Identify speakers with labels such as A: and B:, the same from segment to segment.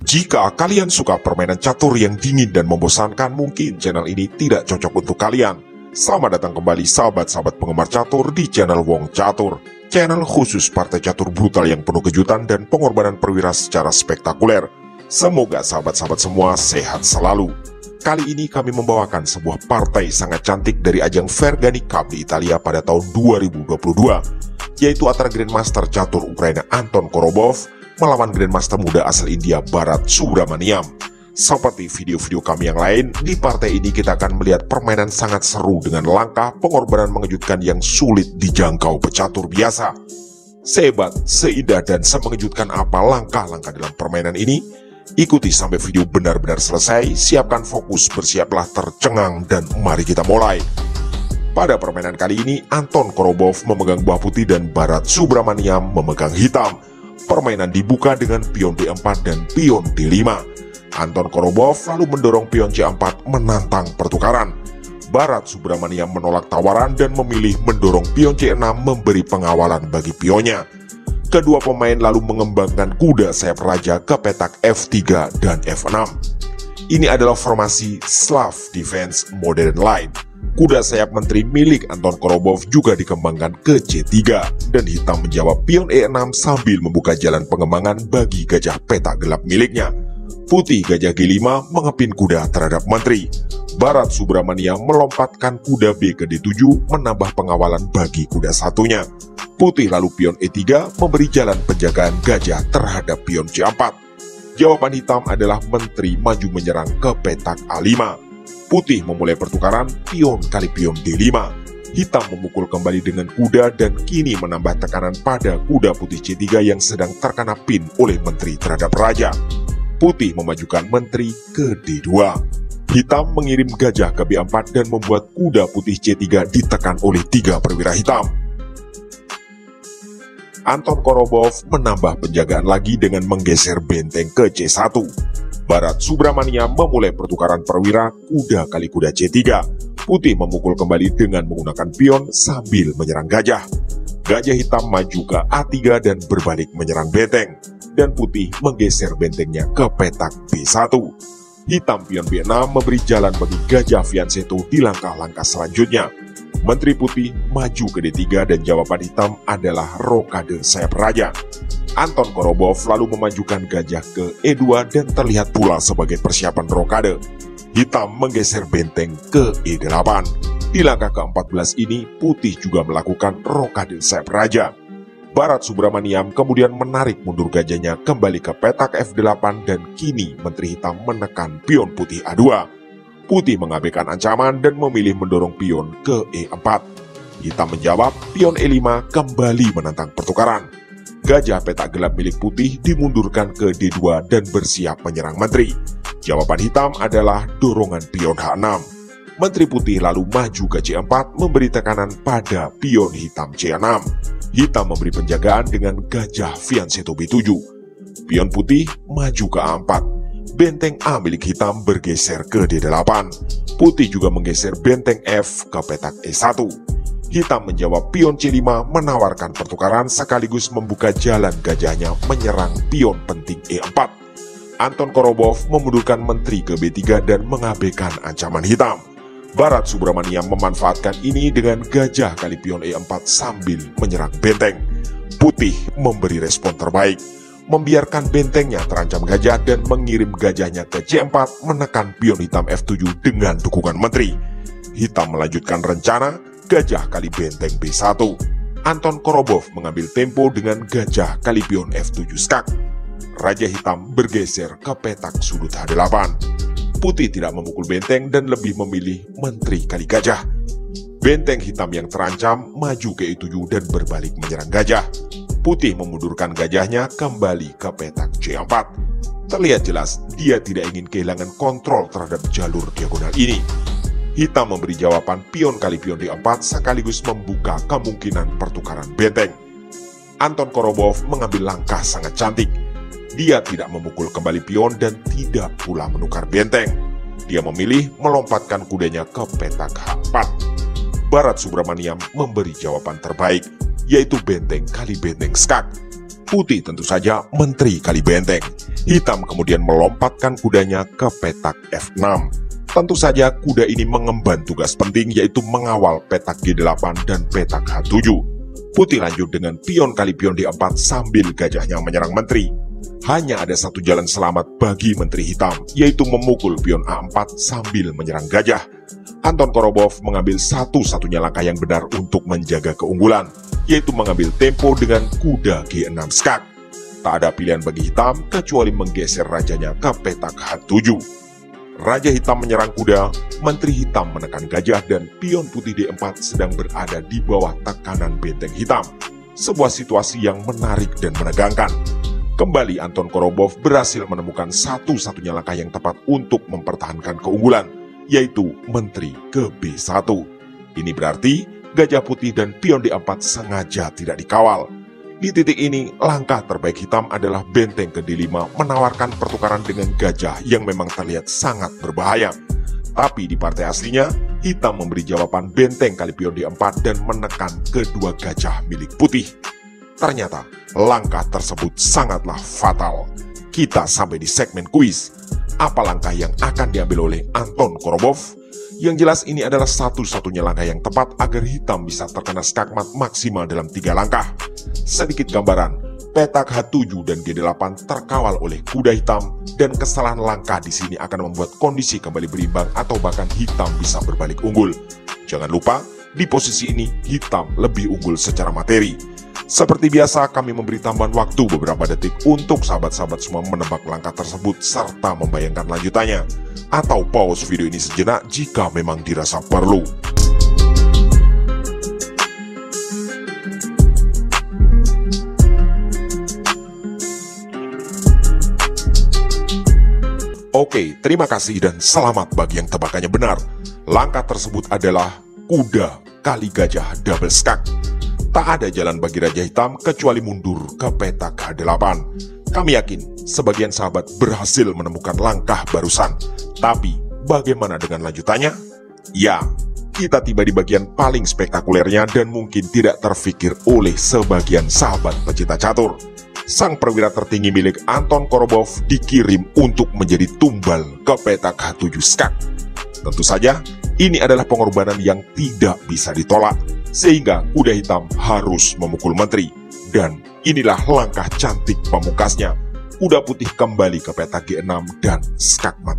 A: Jika kalian suka permainan catur yang dingin dan membosankan, mungkin channel ini tidak cocok untuk kalian. Selamat datang kembali sahabat-sahabat penggemar catur di channel Wong Catur. Channel khusus partai catur brutal yang penuh kejutan dan pengorbanan perwira secara spektakuler. Semoga sahabat-sahabat semua sehat selalu. Kali ini kami membawakan sebuah partai sangat cantik dari ajang Vergani Cup di Italia pada tahun 2022, yaitu antara Grandmaster catur Ukraina Anton Korobov melawan Grandmaster muda asal India Bharat Subramaniam. Seperti video-video kami yang lain, di partai ini kita akan melihat permainan sangat seru dengan langkah pengorbanan mengejutkan yang sulit dijangkau pecatur biasa. Sehebat, seindah dan semengejutkan apa langkah-langkah dalam permainan ini? Ikuti sampai video benar-benar selesai, siapkan fokus, bersiaplah tercengang, dan mari kita mulai. Pada permainan kali ini, Anton Korobov memegang buah putih dan Bharat Subramaniam memegang hitam. Permainan dibuka dengan pion D4 dan pion D5. Anton Korobov lalu mendorong pion C4 menantang pertukaran. Bharat Subramaniam menolak tawaran dan memilih mendorong pion C6 memberi pengawalan bagi pionnya. Kedua pemain lalu mengembangkan kuda sayap raja ke petak F3 dan F6. Ini adalah formasi Slav Defense Modern Line. Kuda sayap menteri milik Anton Korobov juga dikembangkan ke C3 dan hitam menjawab pion E6 sambil membuka jalan pengembangan bagi gajah petak gelap miliknya. Putih gajah G5 mengepin kuda terhadap menteri. Bharat Subramaniam melompatkan kuda B ke D7 menambah pengawalan bagi kuda satunya. Putih lalu pion E3 memberi jalan penjagaan gajah terhadap pion C4. Jawaban hitam adalah menteri maju menyerang ke petak A5. Putih memulai pertukaran pion kali pion D5. Hitam memukul kembali dengan kuda dan kini menambah tekanan pada kuda putih C3 yang sedang terkena pin oleh menteri terhadap raja. Putih memajukan menteri ke D2. Hitam mengirim gajah ke B4 dan membuat kuda putih C3 ditekan oleh 3 perwira hitam. Anton Korobov menambah penjagaan lagi dengan menggeser benteng ke C1. Bharat Subramaniam memulai pertukaran perwira kuda kali kuda C3. Putih memukul kembali dengan menggunakan pion sambil menyerang gajah. Gajah hitam maju ke A3 dan berbalik menyerang benteng. Dan putih menggeser bentengnya ke petak B1. Hitam pion B6 memberi jalan bagi gajah Fianchetto di langkah-langkah selanjutnya. Menteri putih maju ke D3 dan jawaban hitam adalah rokade sayap raja. Anton Korobov lalu memajukan gajah ke E2 dan terlihat pula sebagai persiapan rokade. Hitam menggeser benteng ke E8. Di langkah ke-14 ini, putih juga melakukan rokade sayap raja. Bharat Subramaniam kemudian menarik mundur gajahnya kembali ke petak F8 dan kini menteri hitam menekan pion putih A2. Putih mengabaikan ancaman dan memilih mendorong pion ke E4. Hitam menjawab, pion E5 kembali menantang pertukaran. Gajah petak gelap milik putih dimundurkan ke D2 dan bersiap menyerang menteri. Jawaban hitam adalah dorongan pion H6. Menteri putih lalu maju ke C4 memberi tekanan pada pion hitam C6. Hitam memberi penjagaan dengan gajah Fianchetto B7. Pion putih maju ke A4. Benteng A milik hitam bergeser ke D8. Putih juga menggeser benteng F ke petak E1. Hitam menjawab pion C5 menawarkan pertukaran sekaligus membuka jalan gajahnya menyerang pion penting E4. Anton Korobov memundurkan menteri ke B3 dan mengabaikan ancaman hitam. Bharat Subramaniam memanfaatkan ini dengan gajah kali pion E4 sambil menyerang benteng. Putih memberi respon terbaik, membiarkan bentengnya terancam gajah dan mengirim gajahnya ke C4 menekan pion hitam F7 dengan dukungan menteri. Hitam melanjutkan rencana gajah kali benteng B1. Anton Korobov mengambil tempo dengan gajah kali pion F7 skak. Raja hitam bergeser ke petak sudut H8. Putih tidak memukul benteng dan lebih memilih menteri kali gajah. Benteng hitam yang terancam maju ke E7 dan berbalik menyerang gajah. Putih memundurkan gajahnya kembali ke petak C4. Terlihat jelas dia tidak ingin kehilangan kontrol terhadap jalur diagonal ini. Hitam memberi jawaban pion kali pion D4 sekaligus membuka kemungkinan pertukaran benteng. Anton Korobov mengambil langkah sangat cantik. Dia tidak memukul kembali pion dan tidak pula menukar benteng. Dia memilih melompatkan kudanya ke petak H4. Bharat Subramaniam memberi jawaban terbaik, yaitu benteng kali benteng skak. Putih tentu saja menteri kali benteng. Hitam kemudian melompatkan kudanya ke petak F6. Tentu saja kuda ini mengemban tugas penting yaitu mengawal petak G8 dan petak H7. Putih lanjut dengan pion kali pion D4 sambil gajahnya menyerang menteri. Hanya ada satu jalan selamat bagi menteri hitam, yaitu memukul pion A4 sambil menyerang gajah. Anton Korobov mengambil satu-satunya langkah yang benar untuk menjaga keunggulan, yaitu mengambil tempo dengan kuda G6 skak. Tak ada pilihan bagi hitam kecuali menggeser rajanya ke petak H7. Raja hitam menyerang kuda, menteri hitam menekan gajah dan pion putih D4 sedang berada di bawah tekanan benteng hitam. Sebuah situasi yang menarik dan menegangkan. Kembali Anton Korobov berhasil menemukan satu-satunya langkah yang tepat untuk mempertahankan keunggulan, yaitu menteri ke B1. Ini berarti gajah putih dan pion D4 sengaja tidak dikawal. Di titik ini, langkah terbaik hitam adalah benteng ke D5 menawarkan pertukaran dengan gajah yang memang terlihat sangat berbahaya. Tapi di partai aslinya, hitam memberi jawaban benteng kali pion D4 dan menekan kedua gajah milik putih. Ternyata, langkah tersebut sangatlah fatal. Kita sampai di segmen kuis. Apa langkah yang akan diambil oleh Anton Korobov? Yang jelas ini adalah satu-satunya langkah yang tepat agar hitam bisa terkena skakmat maksimal dalam 3 langkah. Sedikit gambaran, petak H7 dan G8 terkawal oleh kuda hitam dan kesalahan langkah di sini akan membuat kondisi kembali berimbang atau bahkan hitam bisa berbalik unggul. Jangan lupa, di posisi ini hitam lebih unggul secara materi. Seperti biasa, kami memberi tambahan waktu beberapa detik untuk sahabat-sahabat semua menebak langkah tersebut serta membayangkan lanjutannya. Atau pause video ini sejenak jika memang dirasa perlu. Oke, terima kasih dan selamat bagi yang tebakannya benar. Langkah tersebut adalah kuda kali gajah double skak. Tak ada jalan bagi Raja Hitam kecuali mundur ke petak H8. Kami yakin sebagian sahabat berhasil menemukan langkah barusan. Tapi bagaimana dengan lanjutannya? Ya, kita tiba di bagian paling spektakulernya dan mungkin tidak terfikir oleh sebagian sahabat pecinta catur. Sang perwira tertinggi milik Anton Korobov dikirim untuk menjadi tumbal ke petak H7 skak. Tentu saja, ini adalah pengorbanan yang tidak bisa ditolak, sehingga kuda hitam harus memukul menteri. Dan inilah langkah cantik pamungkasnya. Kuda putih kembali ke petak G6 dan skakmat.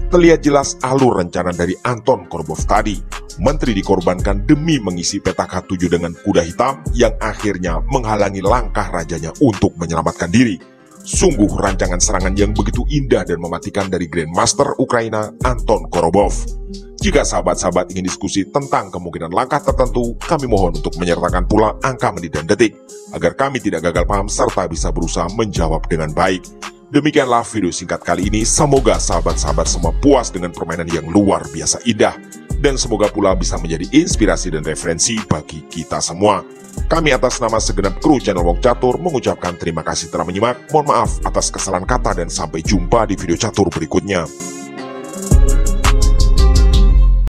A: Terlihat jelas alur rencana dari Anton Korobov tadi. Menteri dikorbankan demi mengisi petak H7 dengan kuda hitam yang akhirnya menghalangi langkah rajanya untuk menyelamatkan diri. Sungguh rancangan serangan yang begitu indah dan mematikan dari Grandmaster Ukraina Anton Korobov. Jika sahabat-sahabat ingin diskusi tentang kemungkinan langkah tertentu, kami mohon untuk menyertakan pula angka menit dan detik, agar kami tidak gagal paham serta bisa berusaha menjawab dengan baik. Demikianlah video singkat kali ini, semoga sahabat-sahabat semua puas dengan permainan yang luar biasa indah. Dan semoga pula bisa menjadi inspirasi dan referensi bagi kita semua. Kami atas nama segenap kru channel Wong Catur mengucapkan terima kasih telah menyimak. Mohon maaf atas kesalahan kata dan sampai jumpa di video catur berikutnya.